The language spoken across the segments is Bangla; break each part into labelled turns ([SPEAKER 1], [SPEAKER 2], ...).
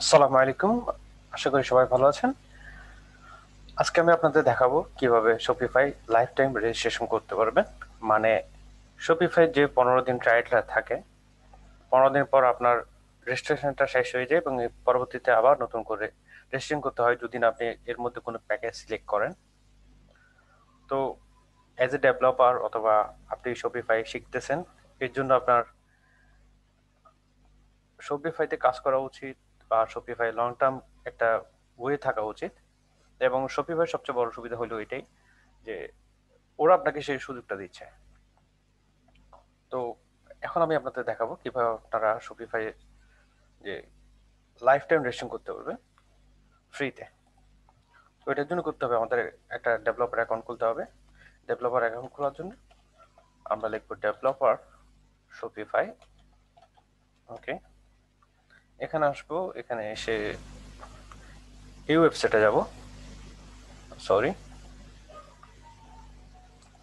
[SPEAKER 1] আসসালামু আলাইকুম। আশা করি সবাই ভালো আছেন। আজকে আমি আপনাদের দেখাবো কিভাবে শপিফাই লাইফ টাইম রেজিস্ট্রেশন করতে পারবেন। মানে শপিফাই যে 15 দিন ট্রায়ালটা থাকে, 15 দিন পর আপনার রেজিস্ট্রেশনটা শেষ হয়ে যায় এবং এর পরবর্তীতে আবার নতুন করে রেজিস্ট্রেশন করতে হয় যদি না আপনি এর মধ্যে কোনো প্যাকেজ সিলেক্ট করেন। তো অ্যাজ এ ডেভেলপার অথবা আপনি শপিফাই শিখতেছেন, এর জন্য আপনার শপিফাইতে কাজ করা উচিত বা শপিফাই লং টার্ম একটা ওয়ে থাকা উচিত। এবং শপিফাই সবচেয়ে বড় সুবিধা হলো এটাই যে ওরা আপনাকে সেই সুযোগটা দিচ্ছে। তো এখন আমি আপনাদের দেখাবো কিভাবে আপনারা শপিফাই যে লাইফ টাইম রেজিস্ট্রেশন করতে পারবেন ফ্রিতে। তো এটার জন্য করতে হবে আমাদের একটা ডেভেলপার অ্যাকাউন্ট খুলতে হবে। ডেভেলপার অ্যাকাউন্ট খোলার জন্য আমরা লিখবো ডেভেলপার শপিফাই। ওকে, এখানে আসবো, এখানে এসে এই ওয়েবসাইটে যাব, সরি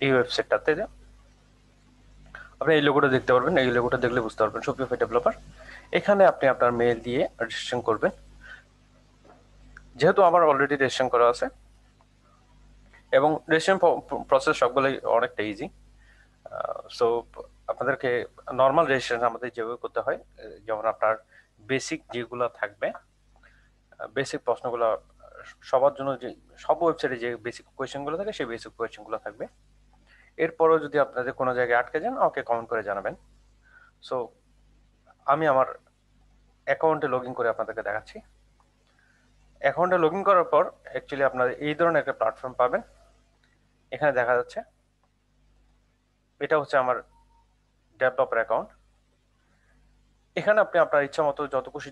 [SPEAKER 1] এই ওয়েবসাইটটাতে আপনি এই লোগোটা দেখতে পারবেন। এই লোগোটা দেখলে বুঝতে পারবেন শপিফাই ডেভেলপার। এখানে আপনি আপনার মেল দিয়ে রেজিস্ট্রেশন করবেন। যেহেতু আমার অলরেডি রেজিস্ট্রেশন করা আছে এবং রেজিস্ট্রেশন প্রসেস সবগুলোই অনেকটা ইজি। সো আপনাদেরকে নর্মাল রেজিস্ট্রেশন আমাদের যেভাবে করতে হয়, যেমন আপনার বেসিক যেগুলো থাকবে, বেসিক প্রশ্নগুলো সবার জন্য, যে সব ওয়েবসাইটে যে বেসিক কোয়েশ্চেনগুলো থাকে সেই বেসিক কোয়েশ্চেনগুলো থাকবে। এরপরও যদি আপনাদের কোনো জায়গায় আটকে যান আমাকে কমেন্ট করে জানাবেন। সো আমি আমার অ্যাকাউন্টে লগ ইন করে আপনাদেরকে দেখাচ্ছি। অ্যাকাউন্টে লগ ইন করার পর অ্যাকচুয়ালি আপনার এই ধরনের একটা প্ল্যাটফর্ম পাবেন। এখানে দেখা যাচ্ছে এটা হচ্ছে আমার ডেভেলপার অ্যাকাউন্ট। এখানে আপনি আপনার ইচ্ছা মতো যত খুশি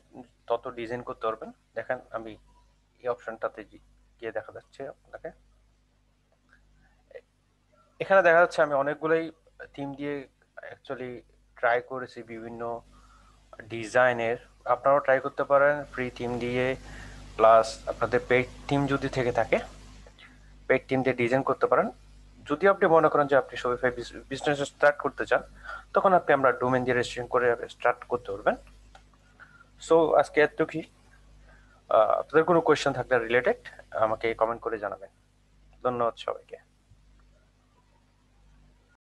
[SPEAKER 1] তত ডিজাইন করতে পারবেন। দেখেন আমি এই অপশনটাতে গিয়ে দেখা যাচ্ছে আপনাকে। এখানে দেখা যাচ্ছে আমি অনেকগুলোই থিম দিয়ে অ্যাকচুয়ালি ট্রাই করেছি বিভিন্ন ডিজাইনের। আপনারাও ট্রাই করতে পারেন ফ্রি থিম দিয়ে, প্লাস আপনাদের পেইড থিম যদি থেকে থাকে পেইড থিম দিয়ে ডিজাইন করতে পারেন। যদি আপনি মনে করেন যে আপনি শপিফাই বিজনেস স্টার্ট করতে চান, তখন আপনি আমরা ডোমেন দিয়ে রেজিস্ট্রেশন করে স্টার্ট করতে পারবেন। সো আজকে এতটুকুই। আপনাদের কোনো কোয়েশ্চেন থাকলে রিলেটেড আমাকে কমেন্ট করে জানাবেন। ধন্যবাদ সবাইকে।